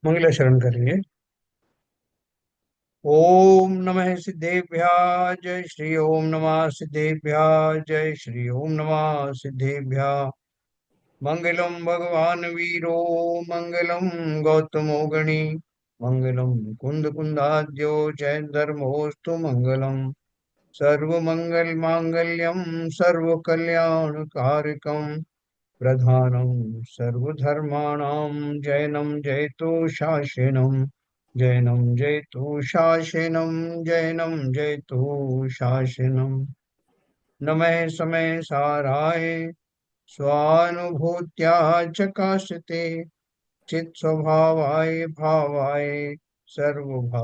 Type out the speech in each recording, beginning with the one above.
मंगलाचरण करेंगे। ओम नमः सिद्धेभ्यः जय श्री ओम नमः सिद्धेभ्यः जय श्री ओम नमः सिद्धेभ्यः। मंगलम भगवान वीरो मंगलम गौतमो गणी मंगलम कुंद कुंदाद्यो जय धर्मोस्तु मंगलम। सर्वमंगल मांगल्यम सर्व कल्याण कारकम प्रधानं सर्वधर्माणां जैनं जयतु शासनं। जैनं जयतु शासनं जैनं जयतु शासनं। नमः समय साराय स्वानुभूत्या चकाशते चित स्वभावाय भावाय सर्वभावांतरक्षिदे।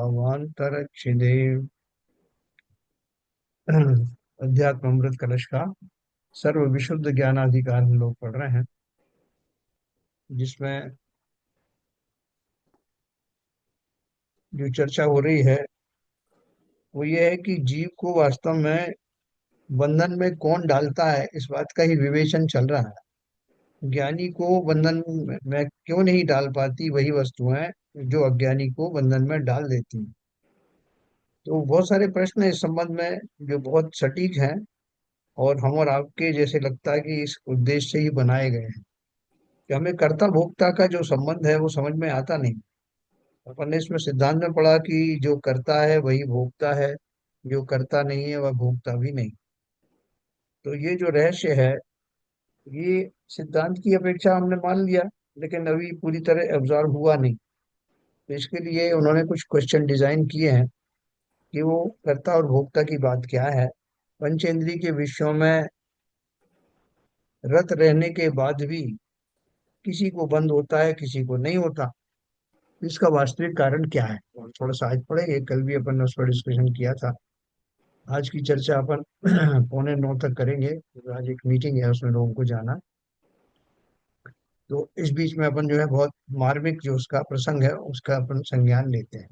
अध्यात्म अमृत कलश का सर्व विशुद्ध ज्ञानाधिकार हम लोग पढ़ रहे हैं, जिसमें जो चर्चा हो रही है वो ये है कि जीव को वास्तव में बंधन में कौन डालता है, इस बात का ही विवेचन चल रहा है। ज्ञानी को बंधन में क्यों नहीं डाल पाती वही वस्तुएं जो अज्ञानी को बंधन में डाल देती हैं। तो बहुत सारे प्रश्न हैं इस संबंध में जो बहुत सटीक हैं, और हम और आपके जैसे लगता है कि इस उद्देश्य से ही बनाए गए हैं कि हमें कर्ता भोक्ता का जो संबंध है वो समझ में आता नहीं। अपन ने इसमें सिद्धांत में पढ़ा कि जो करता है वही भोगता है, जो करता नहीं है वह भोगता भी नहीं। तो ये जो रहस्य है, ये सिद्धांत की अपेक्षा हमने मान लिया, लेकिन अभी पूरी तरह एब्जॉर्व हुआ नहीं। तो इसके लिए उन्होंने कुछ क्वेश्चन डिजाइन किए हैं कि वो कर्ता और भोक्ता की बात क्या है। पंचेंद्रिय के विषयों में रत रहने के बाद भी किसी को बंद होता है, किसी को नहीं होता। इसका वास्तविक कारण क्या है, और थोड़ा सा आज पढ़ेंगे। कल भी अपन ने उस पर डिस्कशन किया था। आज की चर्चा अपन 8:45 तक करेंगे। आज एक मीटिंग है, उसमें लोगों को जाना। तो इस बीच में अपन जो है बहुत मार्मिक जो उसका प्रसंग है उसका अपन संज्ञान लेते हैं।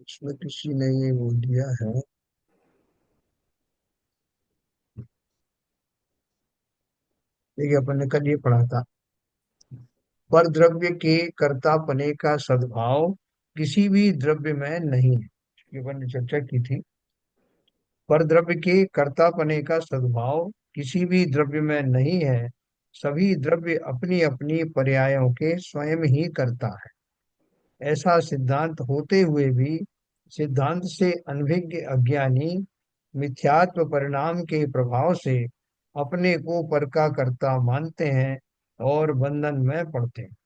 इसमें किसी ने ये बोल दिया है। देखिए, अपन ने कल ये पढ़ा था, पर द्रव्य के कर्तापने का सद्भाव किसी भी द्रव्य में नहीं है। ये अपन ने चर्चा की थी। पर द्रव्य के कर्तापने का सद्भाव किसी भी द्रव्य में नहीं है। सभी द्रव्य अपनी अपनी पर्यायों के स्वयं ही करता है। ऐसा सिद्धांत होते हुए भी सिद्धांत से अनभिज्ञ अज्ञानी मिथ्यात्व परिणाम के प्रभाव से अपने को पर का कर्ता मानते हैं और बंधन में पड़ते हैं।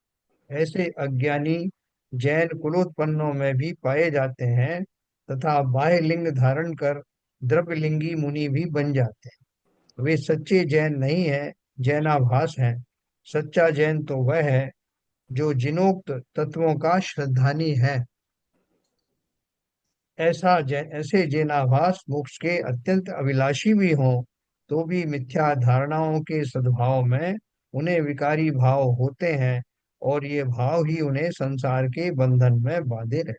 ऐसे अज्ञानी जैन कुलोत्पन्नों में भी पाए जाते हैं, तथा बाह्य लिंग धारण कर द्रव्यलिंगी मुनि भी बन जाते हैं। वे सच्चे जैन नहीं है, जैनाभास हैं। सच्चा जैन तो वह है जो जिनोक्त तत्वों का श्रद्धानी है। ऐसे जैनाभास मोक्ष के अत्यंत अभिलाषी भी हों तो भी मिथ्या धारणाओं के सद्भाव में उन्हें विकारी भाव होते हैं, और ये भाव ही उन्हें संसार के बंधन में बांधे रहते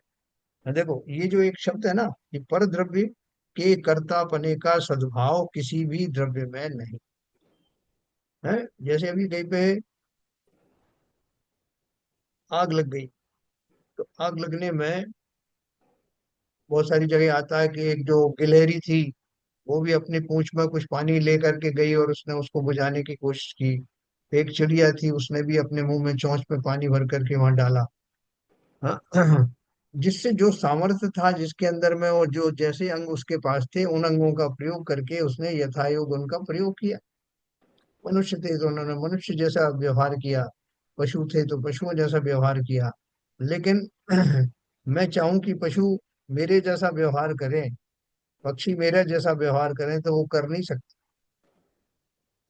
हैं। देखो, ये जो एक शब्द है ना, ये पर द्रव्य के कर्तापने का सद्भाव किसी भी द्रव्य में नहीं है। जैसे अभी कहीं पे आग लग गई, तो आग लगने में बहुत सारी जगह आता है कि एक जो गिलहरी थी वो भी अपनी पूंछ में कुछ पानी ले करके गई और उसने उसको बुझाने की कोशिश की। एक चिड़िया थी, उसने भी अपने मुंह में चोंच में पानी भर करके वहां डाला। हाँ, जिससे जो सामर्थ्य था जिसके अंदर में, और जो जैसे अंग उसके पास थे, उन अंगों का प्रयोग करके उसने यथायोग उनका प्रयोग किया। मनुष्य थे तो उन्होंने मनुष्य जैसा व्यवहार किया, पशु थे तो पशुओं जैसा व्यवहार किया। लेकिन मैं चाहूं कि पशु मेरे जैसा व्यवहार करें, पक्षी मेरे जैसा व्यवहार करें, तो वो कर नहीं सकते,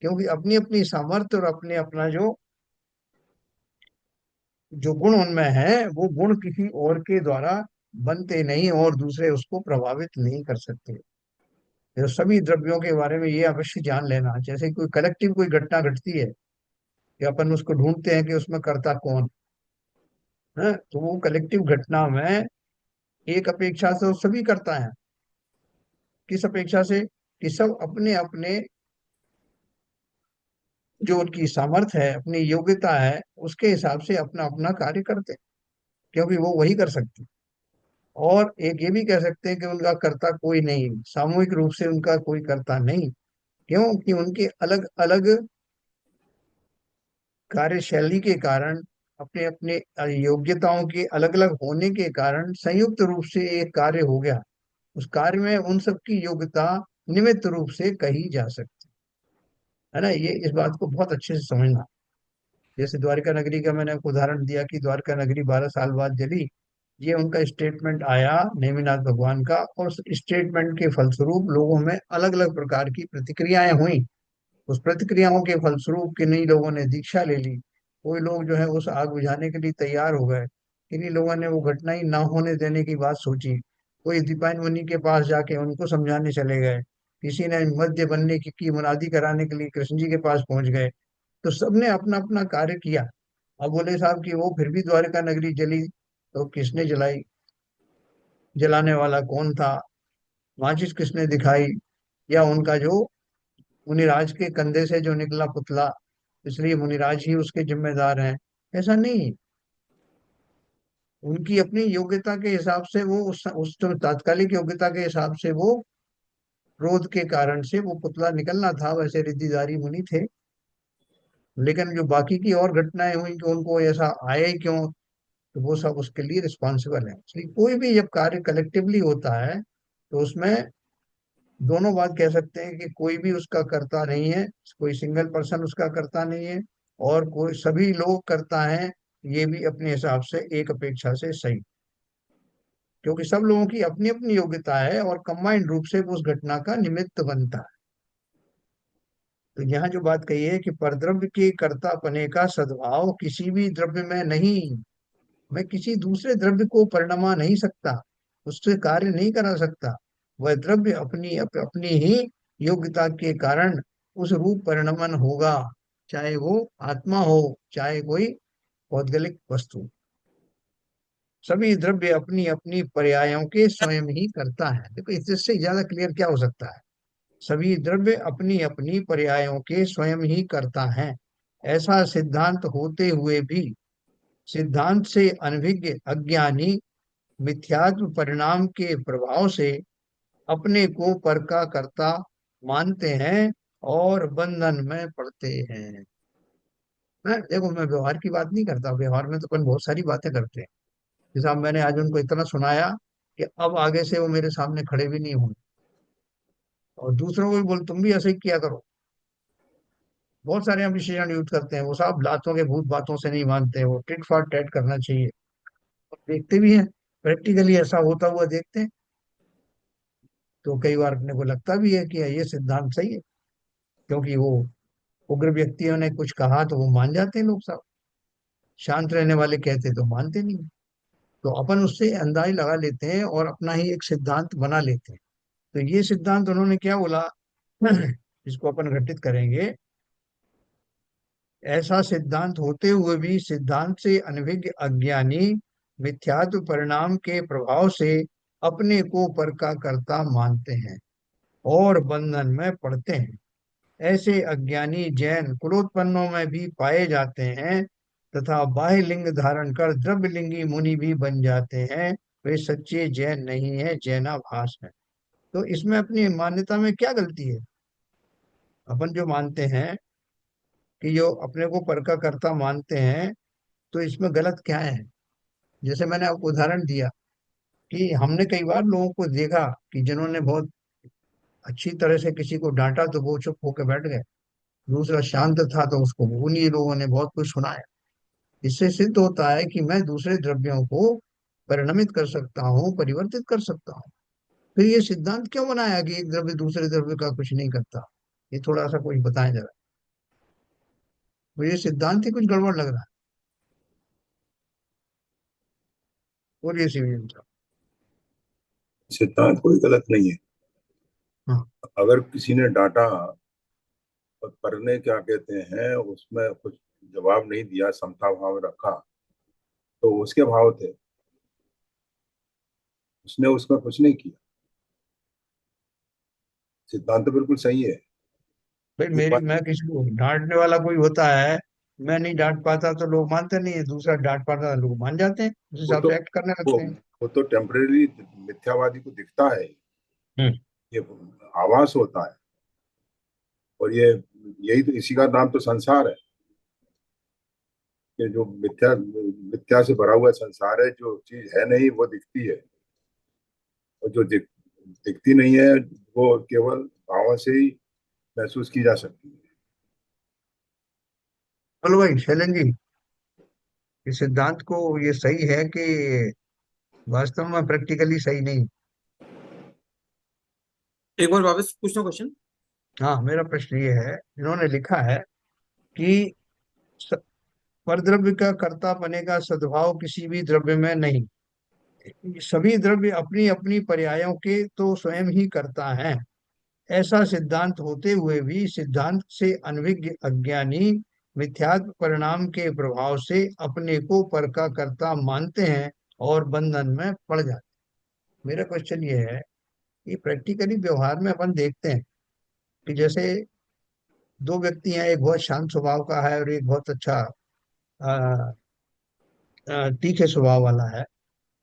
क्योंकि अपनी अपनी सामर्थ्य और अपने अपना जो जो गुण उनमें है, वो गुण किसी और के द्वारा बनते नहीं और दूसरे उसको प्रभावित नहीं कर सकते। तो सभी द्रव्यों के बारे में ये अवश्य जान लेना। जैसे कोई कलेक्टिव कोई घटना घटती है कि अपन उसको ढूंढते हैं कि उसमें कर्ता कौन है, तो वो कलेक्टिव घटना में एक अपेक्षा से वो सभी करता है। किस अपेक्षा से? कि सब अपने अपने जो उनकी सामर्थ्य है, अपनी योग्यता है, उसके हिसाब से अपना अपना कार्य करते हैं, क्योंकि वो वही कर सकते हैं। और एक ये भी कह सकते हैं कि उनका कर्ता कोई नहीं, सामूहिक रूप से उनका कोई कर्ता नहीं। क्यों? कि उनके अलग अलग कार्यशैली के कारण, अपने अपने योग्यताओं के अलग अलग होने के कारण संयुक्त रूप से एक कार्य हो गया। उस कार्य में उन सबकी योग्यता निमित्त रूप से कही जा सकती है ना। ये इस बात को बहुत अच्छे से समझना। जैसे द्वारका नगरी का मैंने आपको उदाहरण दिया कि द्वारका नगरी 12 साल बाद जली। ये उनका स्टेटमेंट आया नेमिनाथ भगवान का, और उस स्टेटमेंट के फलस्वरूप लोगों में अलग अलग प्रकार की प्रतिक्रियाएं हुई। उस प्रतिक्रियाओं के फलस्वरूप किन्हीं लोगों ने दीक्षा ले ली, कोई लोग जो है उस आग बुझाने के लिए तैयार हो गए, किन्हीं लोगों ने वो घटना ही ना होने देने की बात सोची, कोई दीपायन मुनि के पास जाके उनको समझाने चले गए, किसी ने मध्य बनने की मुनादी कराने के लिए कृष्ण जी के पास पहुंच गए। तो सबने अपना अपना कार्य किया। अब बोले साहब कि वो फिर भी द्वारका नगरी जली, तो किसने जलाई? जलाने वाला कौन था? माचिस किसने दिखाई? या उनका जो मुनिराज के कंधे से जो निकला पुतला, इसलिए मुनिराज ही उसके जिम्मेदार हैं? ऐसा नहीं। उनकी अपनी योग्यता के हिसाब से वो उस तो तात्कालिक योग्यता के हिसाब से वो क्रोध के कारण से वो पुतला निकलना था, वैसे रिद्धिधारी मुनि थे। लेकिन जो बाकी की और घटनाएं हुई कि उनको ऐसा आया ही क्यों, तो वो सब उसके लिए रिस्पॉन्सिबल है। इसलिए कोई भी जब कार्य कलेक्टिवली होता है तो उसमें दोनों बात कह सकते हैं कि कोई भी उसका करता नहीं है, कोई सिंगल पर्सन उसका करता नहीं है, और कोई सभी लोग करता है। ये भी अपने हिसाब से एक अपेक्षा से सही, क्योंकि सब लोगों की अपनी अपनी योग्यता है और कंबाइंड रूप से वो उस घटना का निमित्त बनता है। तो यहाँ जो बात कही है कि परद्रव्य के कर्तापने का सद्भाव किसी भी द्रव्य में नहीं। मैं किसी दूसरे द्रव्य को परिणमा नहीं सकता, उससे कार्य नहीं करा सकता। वह द्रव्य अपनी ही योग्यता के कारण उस रूप परिणमन होगा, चाहे वो आत्मा हो, चाहे कोई भौगोलिक वस्तु। सभी द्रव्य अपनी अपनी पर्यायों के स्वयं ही करता है। देखो इससे ज्यादा क्लियर क्या हो सकता है? सभी द्रव्य अपनी अपनी पर्यायों के स्वयं ही करता है, ऐसा सिद्धांत होते हुए भी सिद्धांत से अनभिज्ञ अज्ञानी मिथ्यात्व परिणाम के प्रभाव से अपने को पर का कर्ता मानते हैं और बंधन में पड़ते हैं। देखो मैं व्यवहार की बात नहीं करता, व्यवहार में तो अपन बहुत सारी बातें करते हैं। जैसे अब मैंने आज उनको इतना सुनाया कि अब आगे से वो मेरे सामने खड़े भी नहीं होंगे, और दूसरों को भी बोल तुम भी ऐसे ही किया करो। बहुत सारे हम विशेषण यूज करते हैं, वो साहब लातों के भूत बातों से नहीं मानते, वो टिट फॉर टैट करना चाहिए। और देखते भी हैं, प्रैक्टिकली ऐसा होता हुआ देखते हैं। तो कई बार अपने को लगता भी है कि ये सिद्धांत सही है, क्योंकि वो उग्र व्यक्तियों ने कुछ कहा तो वो मान जाते हैं लोग साहब, शांत रहने वाले कहते तो मानते नहीं। तो अपन उससे अंदाज लगा लेते हैं और अपना ही एक सिद्धांत बना लेते हैं। तो ये सिद्धांत उन्होंने क्या बोला, इसको अपन घटित करेंगे। ऐसा सिद्धांत होते हुए भी सिद्धांत से अनभिज्ञ अज्ञानी मिथ्यात्व परिणाम के प्रभाव से अपने को पर का कर्ता मानते हैं और बंधन में पड़ते हैं। ऐसे अज्ञानी जैन कुलोत्पन्नों में भी पाए जाते हैं, तथा बाह्य लिंग धारण कर द्रव्य लिंगी मुनि भी बन जाते हैं। वे सच्चे जैन नहीं है, जैनाभास है। तो इसमें अपनी मान्यता में क्या गलती है? अपन जो मानते हैं कि जो अपने को पर का कर्ता मानते हैं, तो इसमें गलत क्या है? जैसे मैंने आपको उदाहरण दिया कि हमने कई बार लोगों को देखा कि जिन्होंने बहुत अच्छी तरह से किसी को डांटा तो वो चुप होकर बैठ गए, दूसरा शांत था तो उसको उन्हीं लोगों ने बहुत कुछ सुनाया। इससे सिद्ध होता है कि मैं दूसरे द्रव्यों को परिणमित कर सकता हूँ, परिवर्तित कर सकता हूँ। फिर ये सिद्धांत क्यों बनाया कि एक द्रव्य दूसरे द्रव्य का कुछ नहीं करता? ये थोड़ा सा कुछ बताएं जरा। मुझे सिद्धांत ही कुछ गड़बड़ लग रहा है। बोलिए शिवजी साहब। सिद्धांत कोई गलत नहीं है। हाँ। अगर किसी ने डांटा और करने क्या कहते हैं उसमें कुछ जवाब नहीं दिया, समता भाव रखा, तो उसके भाव थे, उसने उसका कुछ नहीं किया। सिद्धांत तो बिल्कुल सही है। भाई ये मेरी, बात मैं किसी को डांटने वाला कोई होता है, मैं नहीं डांट पाता तो लोग मानते नहीं है, दूसरा डांट पाता तो लोग मान जाते हैं, उस वो हिसाब तो से एक्ट करने वो लगते हैं। वो तो टेम्परेरी मिथ्यावादी को दिखता है, हम्म। ये आभास होता है। और ये यही तो, इसी का नाम तो संसार है, कि जो मिथ्या मिथ्या से भरा हुआ संसार है, जो चीज है नहीं वो दिखती है, और जो दिखती नहीं है वो केवल भावों से ही महसूस की जा सकती है। बोलो भाई शैलेंद्र जी, इस सिद्धांत को ये सही है कि वास्तव में प्रैक्टिकली सही नहीं? एक बार वापस पूछना क्वेश्चन। हाँ, मेरा प्रश्न ये है, इन्होंने लिखा है कि स- परद्रव्य का कर्ता बने का सद्भाव किसी भी द्रव्य में नहीं। सभी द्रव्य अपनी अपनी पर्यायों के तो स्वयं ही करता है। ऐसा सिद्धांत होते हुए भी सिद्धांत से अनभिज्ञ अज्ञानी मिथ्यात्व परिणाम के प्रभाव से अपने को पर का कर्ता मानते हैं और बंधन में पड़ जाते हैं। मेरा क्वेश्चन ये है कि प्रैक्टिकली व्यवहार में अपन देखते हैं कि जैसे दो व्यक्ति हैं, एक बहुत शांत स्वभाव का है और एक बहुत अच्छा अ, तीखे स्वभाव वाला है।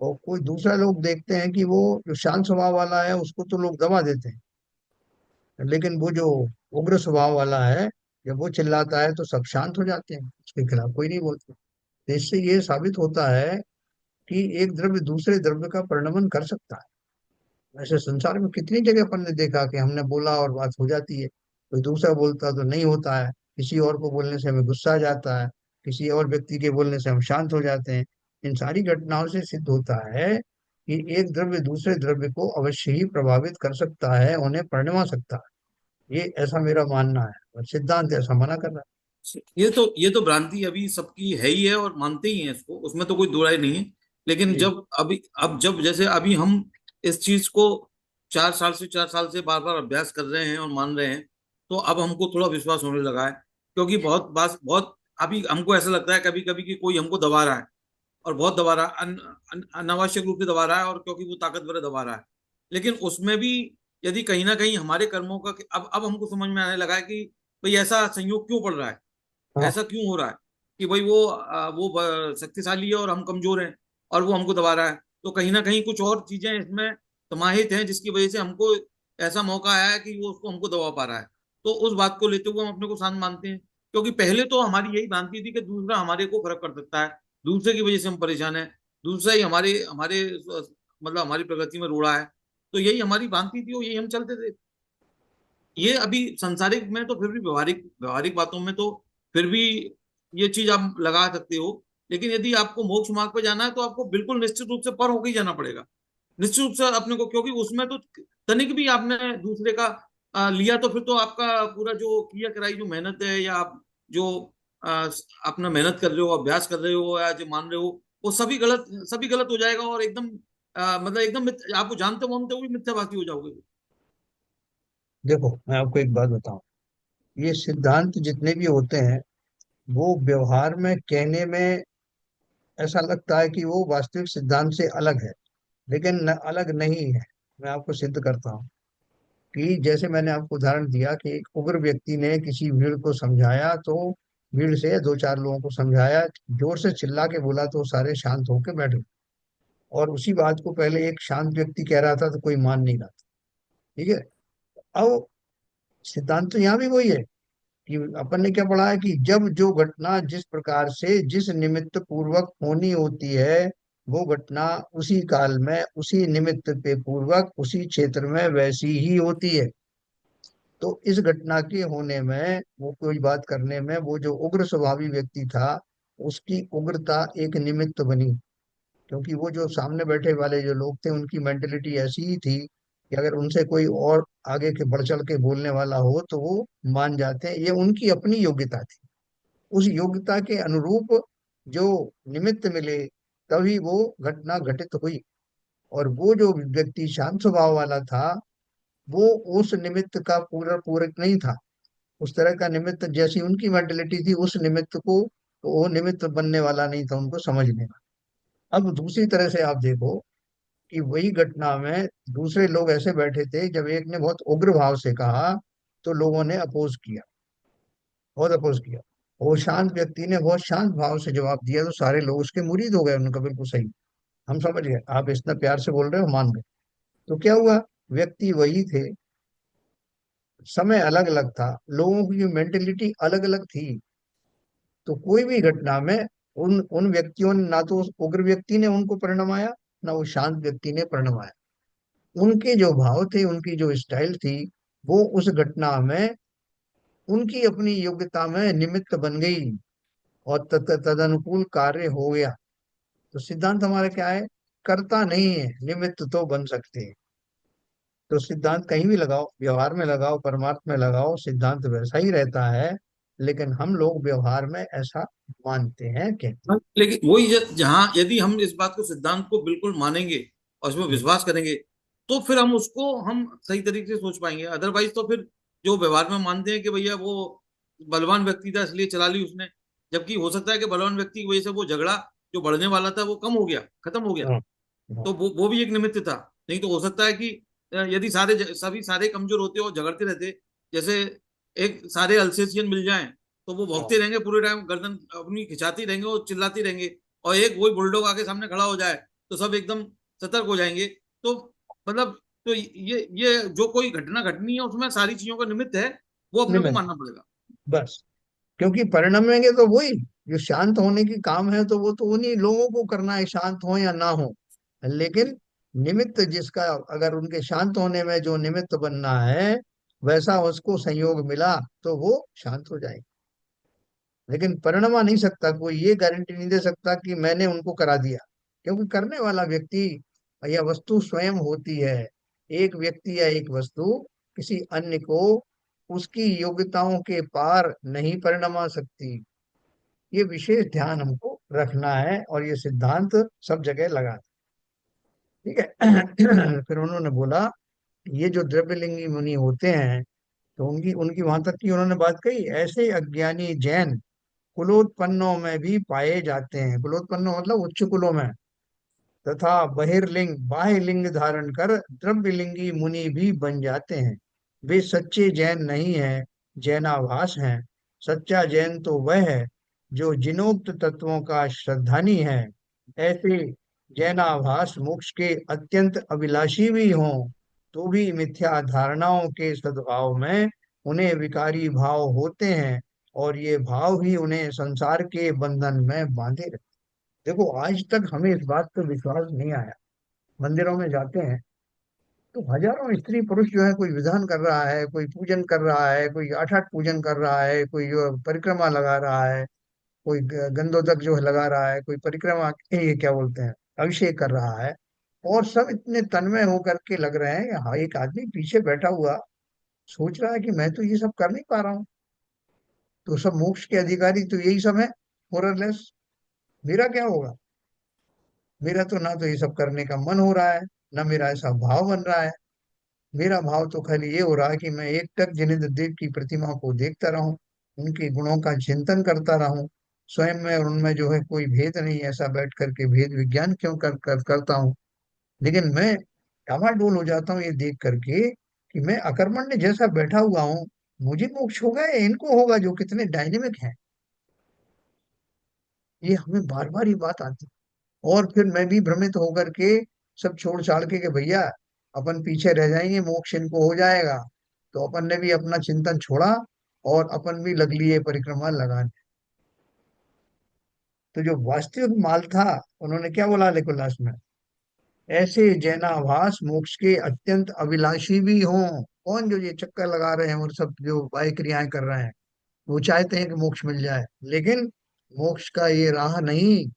और कोई दूसरा लोग देखते हैं कि वो जो शांत स्वभाव वाला है उसको तो लोग दबा देते हैं, लेकिन वो जो उग्र स्वभाव वाला है, जब वो चिल्लाता है तो सब शांत हो जाते हैं, उसके खिलाफ कोई नहीं बोलते। तो इससे ये साबित होता है कि एक द्रव्य दूसरे द्रव्य का परिणमन कर सकता है। ऐसे संसार में कितनी जगह अपन ने देखा कि हमने बोला और बात हो जाती है, कोई दूसरा बोलता तो नहीं होता है, किसी और को बोलने से हमें गुस्सा आ जाता है, किसी और व्यक्ति के बोलने से हम शांत हो जाते हैं। इन सारी घटनाओं से सिद्ध होता है कि एक द्रव्य दूसरे द्रव्य को अवश्य ही प्रभावित कर सकता है, उन्हें परिणमा सकता है। ये ऐसा मेरा मानना है, और सिद्धांत ऐसा मना कर रहा ये तो भ्रांति अभी सबकी है ही है और मानते ही हैं इसको, उसमें तो कोई दो राय नहीं है। लेकिन है। जी। जब अभी अब जब जैसे अभी हम इस चीज को 4 साल से बार बार अभ्यास कर रहे हैं और मान रहे हैं, तो अब हमको थोड़ा विश्वास होने लगा है। क्योंकि बहुत अभी हमको ऐसा लगता है कभी कभी कि कोई हमको दबा रहा है, और बहुत दबा रहा है, अनावश्यक रूप से दबा रहा है, और क्योंकि वो ताकतवर है दबा रहा है। लेकिन उसमें भी यदि कहीं ना कहीं हमारे कर्मों का, अब हमको समझ में आने लगा है कि भाई ऐसा संयोग क्यों पड़ रहा है, हाँ। ऐसा क्यों हो रहा है कि भाई वो शक्तिशाली है और हम कमजोर हैं, और वो हमको दबा रहा है। तो कहीं ना कहीं कुछ और चीजें इसमें समाहित हैं जिसकी वजह से हमको ऐसा मौका आया है कि वो उसको हमको दबा पा रहा है। तो उस बात को लेते हुए हम अपने को शांत मानते हैं, क्योंकि पहले तो हमारी यही भ्रांति थी कि दूसरा हमारे को फर्क कर सकता है, दूसरे की वजह से हम परेशान हैं, दूसरा ही हमारे हमारे मतलब हमारी प्रगति में रोड़ा है। तो यही हमारी भ्रांति थी और यही हम चलते थे। ये अभी सांसारिक में तो फिर भी, व्यवहारिक व्यवहारिक बातों में तो फिर भी ये चीज आप लगा सकते हो। लेकिन यदि आपको मोक्ष मार्ग पे जाना है तो आपको बिल्कुल निश्चित रूप से पर होकर ही जाना पड़ेगा, निश्चित रूप से अपने को, क्योंकि उसमें तो तनिक भी आपने दूसरे का लिया तो फिर तो आपका पूरा जो किया कराई जो मेहनत है, या आप जो आ, अपना मेहनत कर रहे हो, अभ्यास कर रहे हो, या जो मान रहे हो, वो सभी गलत हो जाएगा, और एकदम मतलब एकदम आपको जानते मानते हुए मिथ्याभासी हो जाओगे। देखो मैं आपको एक बात बताऊं, ये सिद्धांत जितने भी होते हैं वो व्यवहार में कहने में ऐसा लगता है कि वो वास्तविक सिद्धांत से अलग है, लेकिन अलग नहीं है। मैं आपको सिद्ध करता हूँ कि जैसे मैंने आपको उदाहरण दिया कि एक उग्र व्यक्ति ने किसी भीड़ को समझाया, तो भीड़ से दो चार लोगों को समझाया, जोर से चिल्ला के बोला तो सारे शांत होकर बैठ गए। और उसी बात को पहले एक शांत व्यक्ति कह रहा था तो कोई मान नहीं रहा था। ठीक है। अब सिद्धांत तो यहाँ भी वही है कि अपन ने क्या पढ़ा है कि जब जो घटना जिस प्रकार से जिस निमित्त पूर्वक होनी होती है, वो घटना उसी काल में उसी निमित्त पे पूर्वक उसी क्षेत्र में वैसी ही होती है। तो इस घटना के होने में, वो कोई बात करने में, वो जो उग्र स्वभावी व्यक्ति था उसकी उग्रता एक निमित्त बनी, क्योंकि वो जो सामने बैठे वाले जो लोग थे उनकी मेंटेलिटी ऐसी ही थी कि अगर उनसे कोई और आगे के बढ़ चढ़ के बोलने वाला हो तो वो मान जाते हैं। ये उनकी अपनी योग्यता थी, उस योग्यता के अनुरूप जो निमित्त मिले तभी वो घटना घटित हुई। और वो जो व्यक्ति शांत स्वभाव वाला था वो उस निमित्त का पूरा पूरक नहीं था, उस तरह का निमित्त जैसी उनकी मेंटेलिटी थी उस निमित्त को, तो वो निमित्त बनने वाला नहीं था उनको समझने में। अब दूसरी तरह से आप देखो कि वही घटना में दूसरे लोग ऐसे बैठे थे, जब एक ने बहुत उग्र भाव से कहा तो लोगों ने अपोज किया, बहुत अपोज किया। वो शांत व्यक्ति ने बहुत शांत भाव से जवाब दिया, तो सारे लोग उसके मुरीद हो गए। उनका बिल्कुल सही, हम समझ गए, आप इतना प्यार से बोल रहे हो, मान गए। तो क्या हुआ, व्यक्ति वही थे, समय अलग अलग था, लोगों की मेंटेलिटी अलग अलग थी। तो कोई भी घटना में उन उन व्यक्तियों ने, ना तो उस उग्र व्यक्ति ने उनको परिणमाया, ना वो शांत व्यक्ति ने परिणमाया। उनके जो भाव थे, उनकी जो स्टाइल थी, वो उस घटना में उनकी अपनी योग्यता में निमित्त बन गई, और तदनुकूल कार्य हो गया। तो सिद्धांत हमारा क्या है, कर्ता नहीं है, निमित्त तो बन सकते हैं। तो सिद्धांत कहीं भी लगाओ, व्यवहार में लगाओ, परमार्थ में लगाओ, सिद्धांत वैसा ही रहता है। लेकिन हम लोग व्यवहार में ऐसा मानते हैं, कहते हाँ, लेकिन वही जहाँ यदि हम इस बात को, सिद्धांत को बिल्कुल मानेंगे और इसमें हैं। विश्वास करेंगे, तो फिर हम उसको हम सही तरीके से सोच पाएंगे। अदरवाइज तो फिर जो व्यवहार में मानते हैं कि भैया वो बलवान व्यक्ति था इसलिए चला ली उसने, जबकि हो सकता है कि बलवान व्यक्ति की वजह से वो झगड़ा जो बढ़ने वाला था वो कम हो गया, खत्म हो गया। हाँ, हाँ, तो वो भी एक निमित्त था। नहीं तो हो सकता है कि यदि सभी सारे कमजोर होते और झगड़ते रहते, जैसे एक सारे अल्सेशियन मिल जाएं, तो वो हाँ, भौंकते रहेंगे पूरे टाइम, गर्दन अपनी खिंचाती रहेंगे और चिल्लाती रहेंगे, और एक वही बुलडॉग आके सामने खड़ा हो जाए, तो सब एकदम सतर्क हो जाएंगे। तो मतलब, तो ये जो कोई घटना घटनी है उसमें सारी चीजों का निमित्त है, वो अपने को निमित्त, मानना पड़ेगा। बस। क्योंकि परिणमेंगे तो वही, जो शांत होने की काम है तो वो तो उन्हीं लोगों को करना है, शांत हो या ना हो। लेकिन निमित्त जिसका, अगर उनके शांत होने में जो निमित्त बनना है, वैसा उसको संयोग मिला, तो वो शांत हो जाएगा। लेकिन परिणमा नहीं सकता, कोई ये गारंटी नहीं दे सकता कि मैंने उनको करा दिया। क्योंकि करने वाला व्यक्ति या वस्तु स्वयं होती है। एक व्यक्ति या एक वस्तु किसी अन्य को उसकी योग्यताओं के पार नहीं परिणमा सकती। ये विशेष ध्यान हमको रखना है, और ये सिद्धांत सब जगह लगा। ठीक है। फिर उन्होंने बोला, ये जो द्रव्यलिंगी मुनि होते हैं, तो उनकी उनकी वहां तक की उन्होंने बात कही, ऐसे अज्ञानी जैन कुलोत्पन्नों में भी पाए जाते हैं। कुलोत्पन्नों मतलब उच्च कुलों में। तथा बहिर्लिंग, बाह्य लिंग धारण कर द्रव्यलिंगी मुनि भी बन जाते हैं। वे सच्चे जैन नहीं है, जैनाभास हैं। सच्चा जैन तो वह है जो जिनोक्त तत्वों का श्रद्धानी है। ऐसे जैनाभास मोक्ष के अत्यंत अभिलाषी भी हों, तो भी मिथ्या धारणाओं के सद्भाव में उन्हें विकारी भाव होते हैं, और ये भाव ही उन्हें संसार के बंधन में बांधे रखते। देखो, आज तक हमें इस बात पर विश्वास नहीं आया। मंदिरों में जाते हैं तो हजारों स्त्री पुरुष जो है, कोई विधान कर रहा है, कोई पूजन कर रहा है, कोई आठ आठ पूजन कर रहा है, कोई जो परिक्रमा लगा रहा है, कोई गंधोदक जो है लगा रहा है, कोई परिक्रमा, ये क्या बोलते हैं, अभिषेक कर रहा है। और सब इतने तन्मय होकर के लग रहे हैं। हाँ, एक आदमी पीछे बैठा हुआ सोच रहा है कि मैं तो ये सब कर नहीं पा रहा हूँ। तो सब मोक्ष के अधिकारी तो यही सब है, मोरलेस। मेरा क्या होगा? मेरा तो ना तो ये सब करने का मन हो रहा है, ना मेरा ऐसा भाव बन रहा है। मेरा भाव तो खाली ये हो रहा है कि मैं एक टक जिनेन्द्र देव की प्रतिमा को देखता रहूं, उनके गुणों का चिंतन करता रहूं। स्वयं में और उनमें जो है कोई भेद नहीं, ऐसा बैठ करके भेद विज्ञान क्यों करता हूँ। लेकिन मैं डामाडोल हो जाता हूँ ये देख करके कि मैं अकर्मण्य जैसा बैठा हुआ हूँ। मुझे मोक्ष होगा या इनको होगा, जो कितने डायनेमिक हैं। ये हमें बार बार ये बात आती है। और फिर मैं भी भ्रमित होकर के सब छोड़ छाड़ के भैया अपन पीछे रह जाएंगे, मोक्ष इनको हो जाएगा। तो अपन ने भी अपना चिंतन छोड़ा, और अपन भी लग लिए परिक्रमा लगाने। तो जो वास्तविक माल था, उन्होंने क्या बोला लेकिन लास्ट में, ऐसे जैनाभास मोक्ष के अत्यंत अभिलाषी भी हों। कौन? जो ये चक्कर लगा रहे हैं और सब जो बाह्य क्रियाएं कर रहे हैं, वो चाहते हैं कि मोक्ष मिल जाए, लेकिन मोक्ष का ये राह नहीं।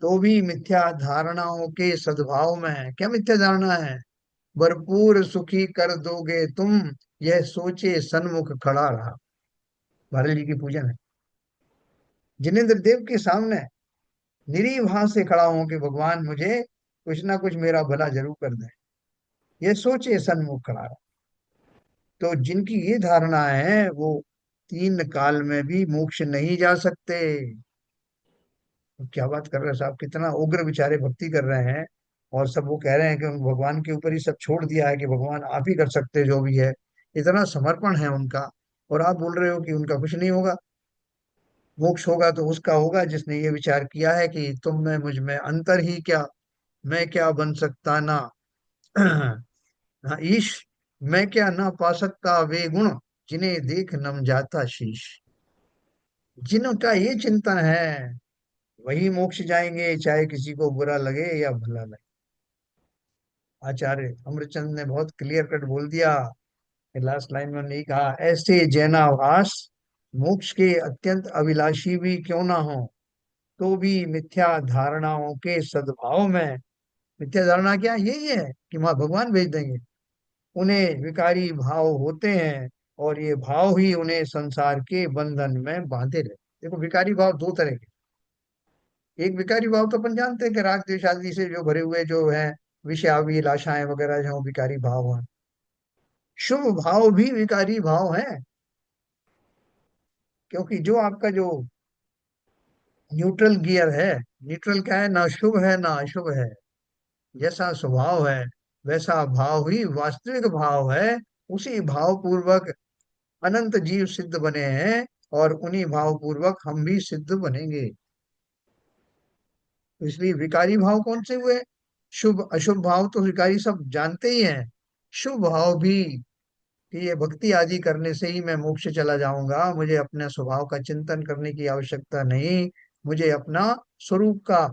तो भी मिथ्या धारणाओं के सद्भाव में है। क्या मिथ्या धारणा है? भरपूर सुखी कर दोगे तुम, यह सोचे सन्मुख खड़ा रहा। भारत जी की पूजन है। जिनेन्द्र देव के सामने निरीह भाव से खड़ा हूं कि भगवान मुझे कुछ ना कुछ मेरा भला जरूर कर दे, यह सोचे सन्मुख खड़ा रहा। तो जिनकी ये धारणा है, वो तीन काल में भी मोक्ष नहीं जा सकते। क्या बात कर रहे हैं साहब, कितना उग्र विचारे भक्ति कर रहे हैं। और सब वो कह रहे हैं कि भगवान के ऊपर ही सब छोड़ दिया है, कि भगवान आप ही कर सकते जो भी है। इतना समर्पण है उनका, और आप बोल रहे हो कि उनका कुछ नहीं होगा। मोक्ष होगा तो उसका होगा जिसने ये विचार किया है कि तुम में मुझ में अंतर ही क्या, मैं क्या बन सकता ना। हाँ, ईश मैं क्या ना पा सकता वे गुण, जिन्हें देख नम जाता शीश। जिनका ये चिंतन है वही मोक्ष जाएंगे, चाहे किसी को बुरा लगे या भला लगे। आचार्य अमृतचंद ने बहुत क्लियर कट बोल दिया। लास्ट लाइन में नहीं कहा, ऐसे जैनाभास मोक्ष के अत्यंत अभिलाषी भी क्यों ना हो, तो भी मिथ्या धारणाओं के सद्भाव में। मिथ्या धारणा क्या यही है कि वहां भगवान भेज देंगे, उन्हें विकारी भाव होते हैं, और ये भाव ही उन्हें संसार के बंधन में बांधे रहते। देखो विकारी भाव दो तरह के। एक विकारी भाव तो अपन जानते हैं कि राग द्वेष आदि से जो भरे हुए जो है, विषय आशाएं वगैरह जो विकारी भाव हैं। शुभ भाव भी विकारी भाव है, क्योंकि जो आपका जो न्यूट्रल गियर है, न्यूट्रल क्या है, ना शुभ है ना अशुभ है, जैसा स्वभाव है वैसा भाव ही वास्तविक भाव है। उसी भाव पूर्वक अनंत जीव सिद्ध बने हैं, और उन्हीं भाव पूर्वक हम भी सिद्ध बनेंगे। तो इसलिए विकारी भाव कौन से हुए? शुभ अशुभ भाव तो विकारी सब जानते ही हैं। शुभ भाव भी, कि ये भक्ति आदि करने से ही मैं मोक्ष चला जाऊंगा, मुझे अपने स्वभाव का चिंतन करने की आवश्यकता नहीं, मुझे अपना स्वरूप का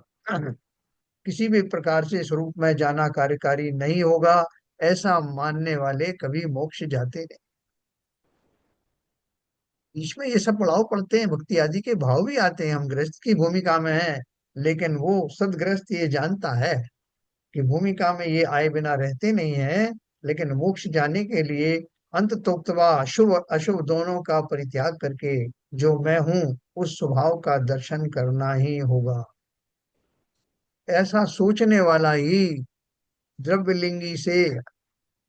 किसी भी प्रकार से स्वरूप में जाना कार्यकारी नहीं होगा, ऐसा मानने वाले कभी मोक्ष जाते नहीं। इसमें ये सब पड़ाव पड़ते हैं, भक्ति आदि के भाव भी आते हैं, हम गृहस्थ की भूमिका में हैं, लेकिन वो सदगृहस्थ ये जानता है कि भूमिका में ये आए बिना रहते नहीं है, लेकिन मोक्ष जाने के लिए अंत तोक्तवा शुभ अशुभ दोनों का परित्याग करके जो मैं हूं उस स्वभाव का दर्शन करना ही होगा। ऐसा सोचने वाला ही द्रव्यलिंगी से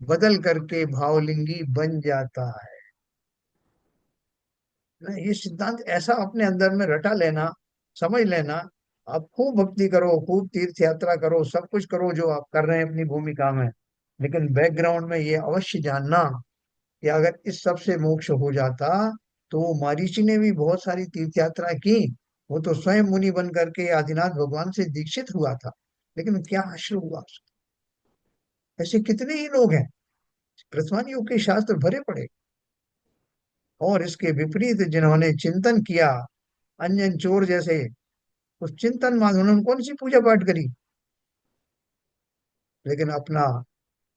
बदल करके भावलिंगी बन जाता है ना। ये सिद्धांत ऐसा अपने अंदर में रटा लेना, समझ लेना। आप खूब भक्ति करो, खूब तीर्थ यात्रा करो, सब कुछ करो जो आप कर रहे हैं अपनी भूमिका में, लेकिन बैकग्राउंड में ये अवश्य जानना कि अगर इस सब से मोक्ष हो जाता, तो वो मारीची ने भी बहुत सारी तीर्थ यात्रा की। वो तो स्वयं मुनि बन करके आदिनाथ भगवान से दीक्षित हुआ था, लेकिन क्या आश्रय हुआ उसका? ऐसे कितने ही लोग हैं, प्रथमान युग के शास्त्र भरे पड़े, और इसके विपरीत जिन्होंने चिंतन किया, अंजन चोर जैसे, उस चिंतन मात्र उन्होंने कौन सी पूजा पाठ करी, लेकिन अपना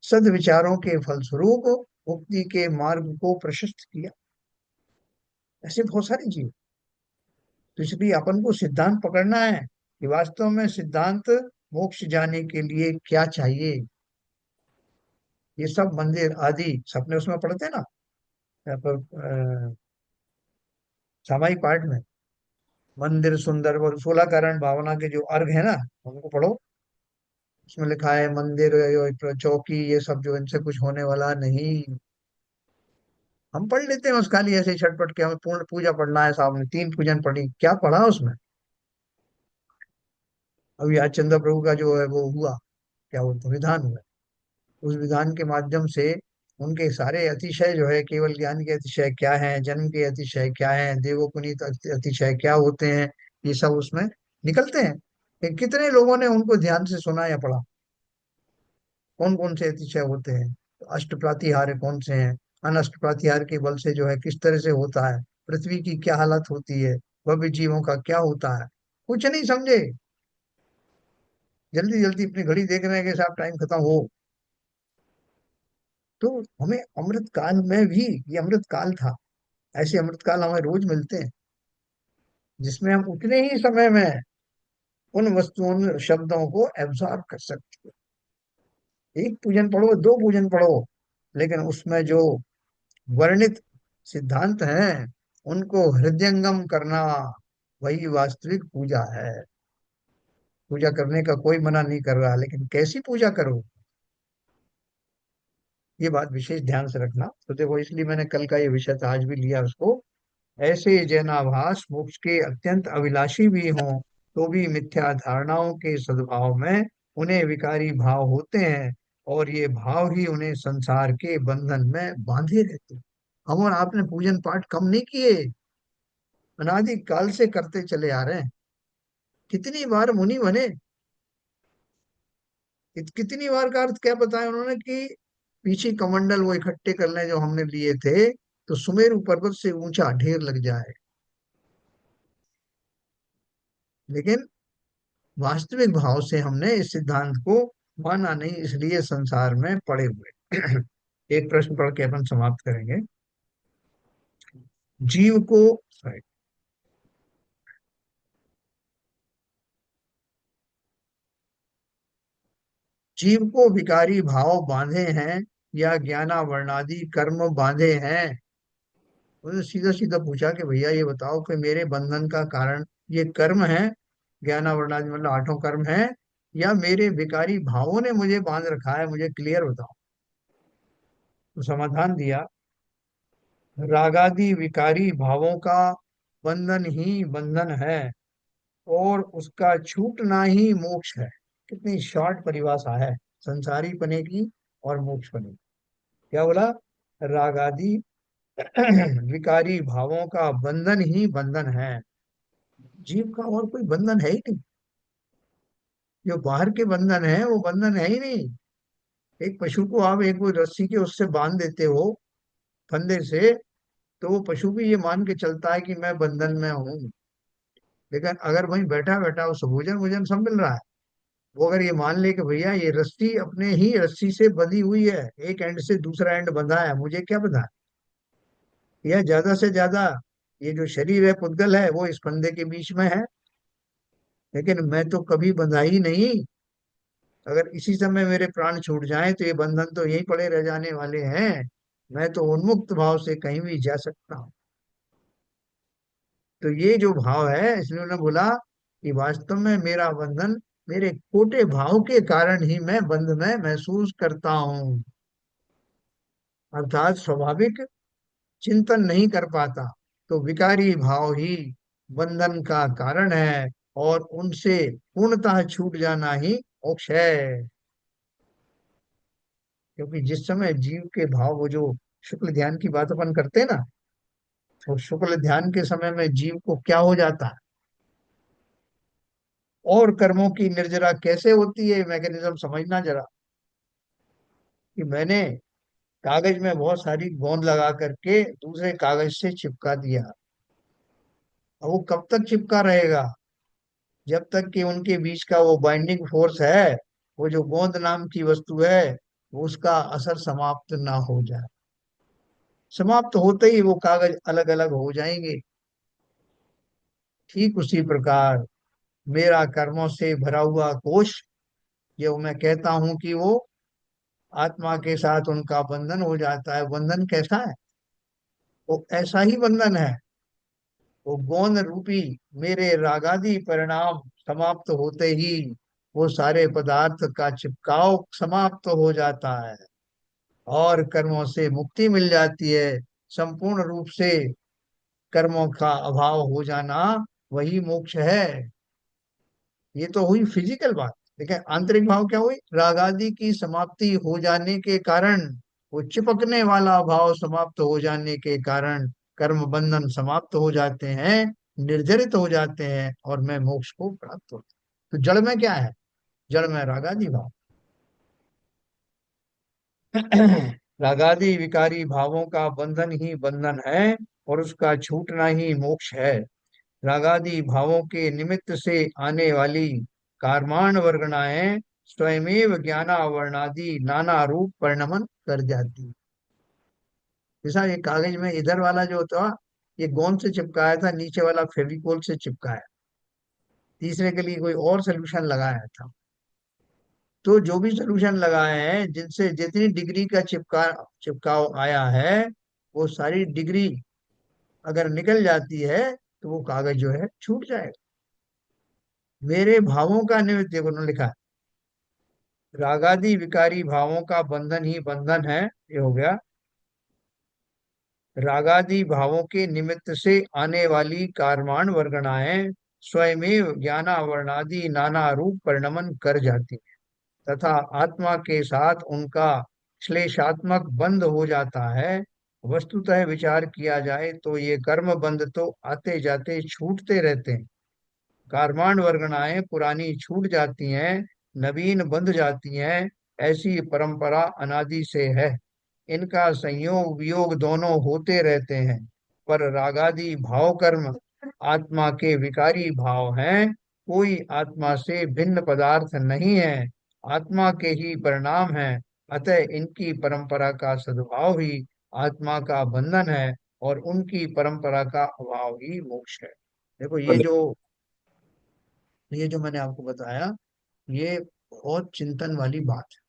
सद विचारों के फलस्वरूप मुक्ति के मार्ग को प्रशस्त किया। ऐसे बहुत सारी चीज। तो इसलिए अपन को सिद्धांत पकड़ना है कि वास्तव में सिद्धांत मोक्ष जाने के लिए क्या चाहिए। ये सब मंदिर आदि सपने उसमें पढ़ते हैं ना, यहाँ पर सामायिक पाठ में, मंदिर सुंदर और 16 कारण भावना के जो अर्घ है ना, उनको पढ़ो। उसमें लिखा है मंदिर चौकी ये सब जो, इनसे कुछ होने वाला नहीं। हम पढ़ लेते हैं बस खाली ऐसे ही छटपट के, हमें पूर्ण पूजा पढ़ना है, साहब ने 3 पूजन पढ़ी, क्या पढ़ा उसमें? अभी आज चंद्र प्रभु का जो है वो हुआ, क्या बोलते हैं, विधान हुआ। उस विधान के माध्यम से उनके सारे अतिशय जो है, केवल ज्ञान के अतिशय क्या है, जन्म के अतिशय क्या है, देवोपुनीत अतिशय क्या होते हैं, ये सब उसमें निकलते हैं। कि कितने लोगों ने उनको ध्यान से सुना या पढ़ा, कौन कौन से अतिशय होते हैं, तो अष्ट प्रातिहार्य कौन से हैं, अनष्ट प्रातिहार्य के बल से जो है किस तरह से होता है, पृथ्वी की क्या हालत होती है, भव्य जीवों का क्या होता है, कुछ नहीं समझे। जल्दी जल्दी अपनी घड़ी देख रहे हैं कि साहब टाइम खत्म हो। तो हमें अमृत काल में भी, ये अमृत काल था, ऐसे अमृत काल हमें रोज मिलते हैं, जिसमें हम उतने ही समय में उन वस्तुओं उन शब्दों को एब्जॉर्ब कर सकते हैं। 1 पूजन पढ़ो, 2 पूजन पढ़ो, लेकिन उसमें जो वर्णित सिद्धांत हैं उनको हृदयंगम करना, वही वास्तविक पूजा है। पूजा करने का कोई मना नहीं कर रहा, लेकिन कैसी पूजा करो, ये बात विशेष ध्यान से रखना। तो देखो इसलिए मैंने कल का ये विषय था, आज भी लिया उसको। ऐसे जैनाभास मोक्ष के अत्यंत अभिलाषी भी हों, तो भी मिथ्या धारणाओं के सद्भाव में उन्हें विकारी भाव होते हैं, और ये भाव ही उन्हें संसार के बंधन में बांधे रहते। हम और आपने पूजन पाठ कम नहीं किए, अनादि काल से करते चले आ रहे हैं। कितनी बार मुनि बने, कितनी बार का अर्थ क्या बताया उन्होंने कि पीछे कमंडल वो इकट्ठे करने जो हमने लिए थे, तो सुमेरु पर्वत से ऊंचा ढेर लग जाए। लेकिन वास्तविक भाव से हमने इस सिद्धांत को माना नहीं, इसलिए संसार में पड़े हुए। एक प्रश्न पढ़ के अपन समाप्त करेंगे। जीव को sorry, जीव को विकारी भाव बांधे हैं या ज्ञानावरणादि कर्म बांधे हैं। उन्होंने सीधा सीधा पूछा कि भैया ये बताओ कि मेरे बंधन का कारण ये कर्म है, ज्ञानावरणादि मतलब आठों कर्म है, या मेरे विकारी भावों ने मुझे बांध रखा है, मुझे क्लियर बताओ। तो समाधान दिया, रागादि विकारी भावों का बंधन ही बंधन है और उसका छूटना ही मोक्ष है। कितनी शॉर्ट परिभाषा है संसारी पने की और मोक्ष पने की। क्या बोला? रागादि विकारी भावों का बंधन ही बंधन है। जीव का और कोई बंधन है ही नहीं। जो बाहर के बंधन है वो बंधन है ही नहीं। एक पशु को आप एक कोई रस्सी के उससे बांध देते हो, फंदे से, तो वो पशु भी ये मान के चलता है कि मैं बंधन में हूँ। लेकिन अगर वहीं बैठा बैठा उसे भोजन भोजन सब मिल रहा है, वो अगर ये मान ले कि भैया ये रस्सी अपने ही रस्सी से बंधी हुई है, एक एंड से दूसरा एंड बंधा है, मुझे क्या पता, या ज्यादा से ज्यादा ये जो शरीर है पुद्गल है वो इस फंदे के बीच में है, लेकिन मैं तो कभी बंधा ही नहीं। अगर इसी समय मेरे प्राण छूट जाएं तो ये बंधन तो यहीं पड़े रह जाने वाले हैं। मैं तो उन्मुक्त भाव से कहीं भी जा सकता हूँ। तो ये जो भाव है, इसलिए उन्होंने बोला कि वास्तव में मेरा बंधन मेरे खोटे भाव के कारण ही मैं बंध में महसूस करता हूँ। अर्थात स्वाभाविक चिंतन नहीं कर पाता, तो विकारी भाव ही बंधन का कारण है और उनसे पूर्णतः छूट जाना ही मोक्ष है। क्योंकि जिस समय जीव के भाव, वो जो शुक्ल ध्यान की बात अपन करते हैं ना, तो शुक्ल ध्यान के समय में जीव को क्या हो जाता है और कर्मों की निर्जरा कैसे होती है, मैकेनिज्म समझना जरा। कि मैंने कागज में बहुत सारी गोंद लगा करके दूसरे कागज से चिपका दिया। अब वो कब तक चिपका रहेगा? जब तक कि उनके बीच का वो बाइंडिंग फोर्स है, वो जो गोंद नाम की वस्तु है, वो उसका असर समाप्त ना हो जाए। समाप्त होते ही वो कागज अलग अलग हो जाएंगे। ठीक उसी प्रकार मेरा कर्मों से भरा हुआ कोश, जो मैं कहता हूं कि वो आत्मा के साथ उनका बंधन हो जाता है। बंधन कैसा है? वो ऐसा ही बंधन है। वो गोंद रूपी मेरे रागादि परिणाम समाप्त होते ही वो सारे पदार्थ का चिपकाव समाप्त हो जाता है और कर्मों से मुक्ति मिल जाती है। संपूर्ण रूप से कर्मों का अभाव हो जाना वही मोक्ष है। ये तो हुई फिजिकल बात। देखिए आंतरिक भाव क्या हुई? रागादि की समाप्ति हो जाने के कारण, वो चिपकने वाला भाव समाप्त हो जाने के कारण कर्म बंधन समाप्त हो जाते हैं, निर्जरित हो जाते हैं और मैं मोक्ष को प्राप्त होता हूं। तो जड़ में क्या है? जड़ में रागादि भाव। रागादि विकारी भावों का बंधन ही बंधन है और उसका छूटना ही मोक्ष है। रागादि भावों के निमित्त से आने वाली कार्माण वर्गणाएं स्वयमेव ज्ञानावरणादि नाना रूप परिणमन कर जाती। जैसा ये कागज में इधर वाला जो था, ये गोंद से चिपकाया था, नीचे वाला फेविकोल से चिपकाया, तीसरे के लिए कोई और सोल्यूशन लगाया था। तो जो भी सोल्यूशन लगाए हैं, जिनसे जितनी डिग्री का चिपकाव आया है, वो सारी डिग्री अगर निकल जाती है तो वो कागज जो है छूट जाएगा। मेरे भावों का निमित्त, देखो उन्होंने लिखा है, रागादि विकारी भावों का बंधन ही बंधन है। ये हो गया। रागादि भावों के निमित्त से आने वाली कार्माण वर्गणाएं स्वयमेव ज्ञानावरणादि नाना रूप परिणमन कर जाती है। तथा आत्मा के साथ उनका श्लेषात्मक बंध हो जाता है। वस्तुतः विचार किया जाए तो ये कर्म बंध तो आते जाते छूटते रहते हैं। कार्माण वर्गणाएं पुरानी छूट जाती हैं, नवीन बंध जाती हैं, ऐसी परंपरा अनादि से है। इनका संयोग वियोग दोनों होते रहते हैं, पर रागादि भाव कर्म आत्मा के विकारी भाव हैं। कोई आत्मा से भिन्न पदार्थ नहीं है, आत्मा के ही परिणाम है। अतः इनकी परंपरा का सद्भाव ही आत्मा का बंधन है, और उनकी परंपरा का अभाव ही मोक्ष है। देखो, ये जो मैंने आपको बताया, ये बहुत चिंतन वाली बात है।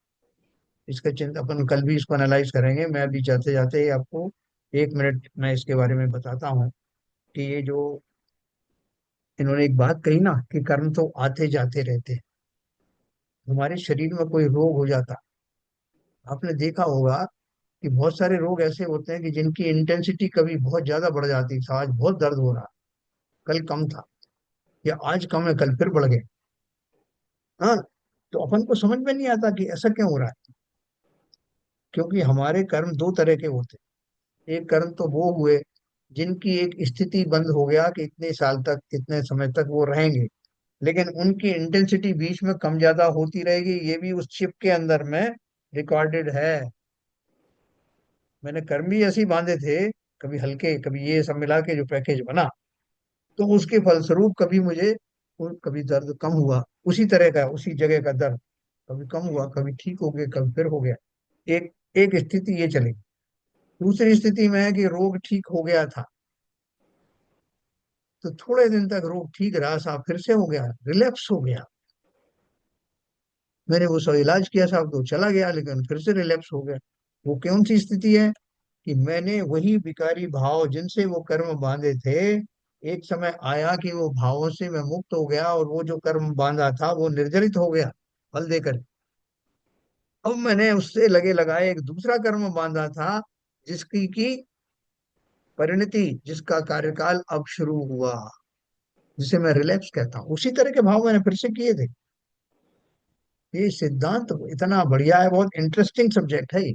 इसका चिंतन अपन कल भी इसको एनालाइज करेंगे। मैं अभी जाते जाते ही आपको 1 मिनट मैं इसके बारे में बताता हूँ कि ये जो इन्होंने एक बात कही ना कि कर्म तो आते जाते रहते हैं। हमारे शरीर में कोई रोग हो जाता, आपने देखा होगा कि बहुत सारे रोग ऐसे होते हैं कि जिनकी इंटेंसिटी कभी बहुत ज्यादा बढ़ जाती थी, आज बहुत दर्द हो रहा, कल कम था, या आज कम है कल फिर बढ़ गए। हाँ, तो अपन को समझ में नहीं आता कि ऐसा क्यों हो रहा है। क्योंकि हमारे कर्म दो तरह के होते हैं। एक कर्म तो वो हुए जिनकी एक स्थिति बंद हो गया कि इतने साल तक, इतने समय तक वो रहेंगे, लेकिन उनकी इंटेंसिटी बीच में कम ज्यादा होती रहेगी, ये भी उस चिप के अंदर में रिकॉर्डेड है। मैंने कर्म भी ऐसे ही बांधे थे, कभी हल्के कभी ये सब मिला के जो पैकेज बना, तो उसके फलस्वरूप कभी मुझे कभी दर्द कम हुआ, उसी तरह का उसी जगह का दर्द कभी कम हुआ, कभी ठीक हो गया, कभी फिर हो गया। एक एक स्थिति ये चलेगी। दूसरी स्थिति में है कि रोग ठीक हो गया था, तो थोड़े दिन तक रोग ठीक रहा, साहब फिर से हो गया, रिलैप्स हो गया। मैंने वो सब इलाज किया साहब, तो चला गया, लेकिन फिर से रिलैप्स हो गया। वो कौन सी स्थिति है कि मैंने वही विकारी भाव जिनसे वो कर्म बांधे थे, एक समय आया कि वो भावों से मैं मुक्त हो गया, और वो जो कर्म बांधा था वो निर्जरित हो गया फल देकर। अब मैंने उससे लगे लगाए एक दूसरा कर्म बांधा था, जिसकी की परिणति, जिसका कार्यकाल अब शुरू हुआ, जिसे मैं रिलैप्स कहता हूँ। उसी तरह के भाव मैंने फिर से किए थे। ये सिद्धांत इतना बढ़िया है, बहुत इंटरेस्टिंग सब्जेक्ट है ये।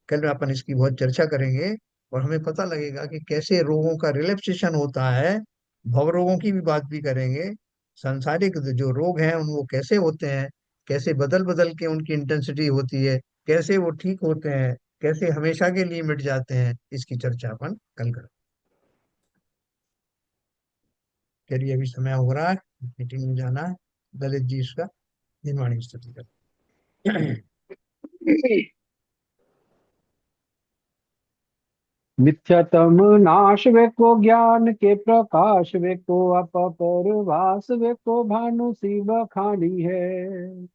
कल अपन इसकी बहुत चर्चा करेंगे, और हमें पता लगेगा कि कैसे रोगों का रिलैप्सेशन होता है। भव रोगों की भी बात भी करेंगे। सांसारिक जो रोग हैं उन वो कैसे होते हैं, कैसे बदल बदल के उनकी इंटेंसिटी होती है, कैसे वो ठीक होते हैं, कैसे हमेशा के लिए मिट जाते हैं, इसकी चर्चा अपन कल करें। चलिए, अभी समय हो रहा है, मीटिंग में जाना है। ललित जी इसका निर्माणी स्तुति करें। मिथ्यातम नाश वे को ज्ञान के प्रकाश वे को अपरभास वे को भानु शिव खानी है।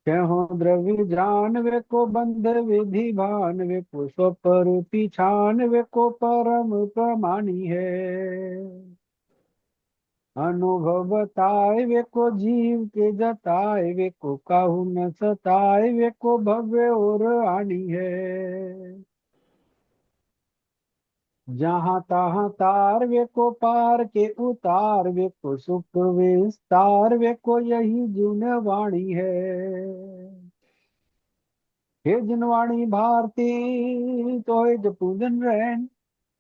कहो द्रव्य जान वे को बंध विधि भान वे को स्वपर पिछान वे को परम प्रमाणी है। अनुभव बताए वे को जीव के जताए वे को काहू न सताए वे को भव्य और आनी है। जहाँ तहाँ तार वे को पार के उतार वे को सुख विस्तार वे को यही जुन वाणी है। हे जिनवाणी भारती तो हे जपूजन रैन,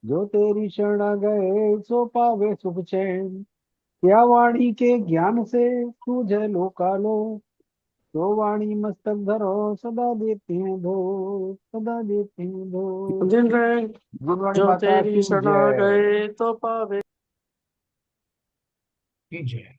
जो तेरी शरण गए सो पावे सुख चैन। क्या वाणी के ज्ञान से सूझे लोकालो, तो वाणी मस्तक धरो सदा देती हैं धो, सदा देती हैं धो। जिन रैन गुणवाणी जो माता तेरी की शरण जय। गए तो पावे। कीजिए।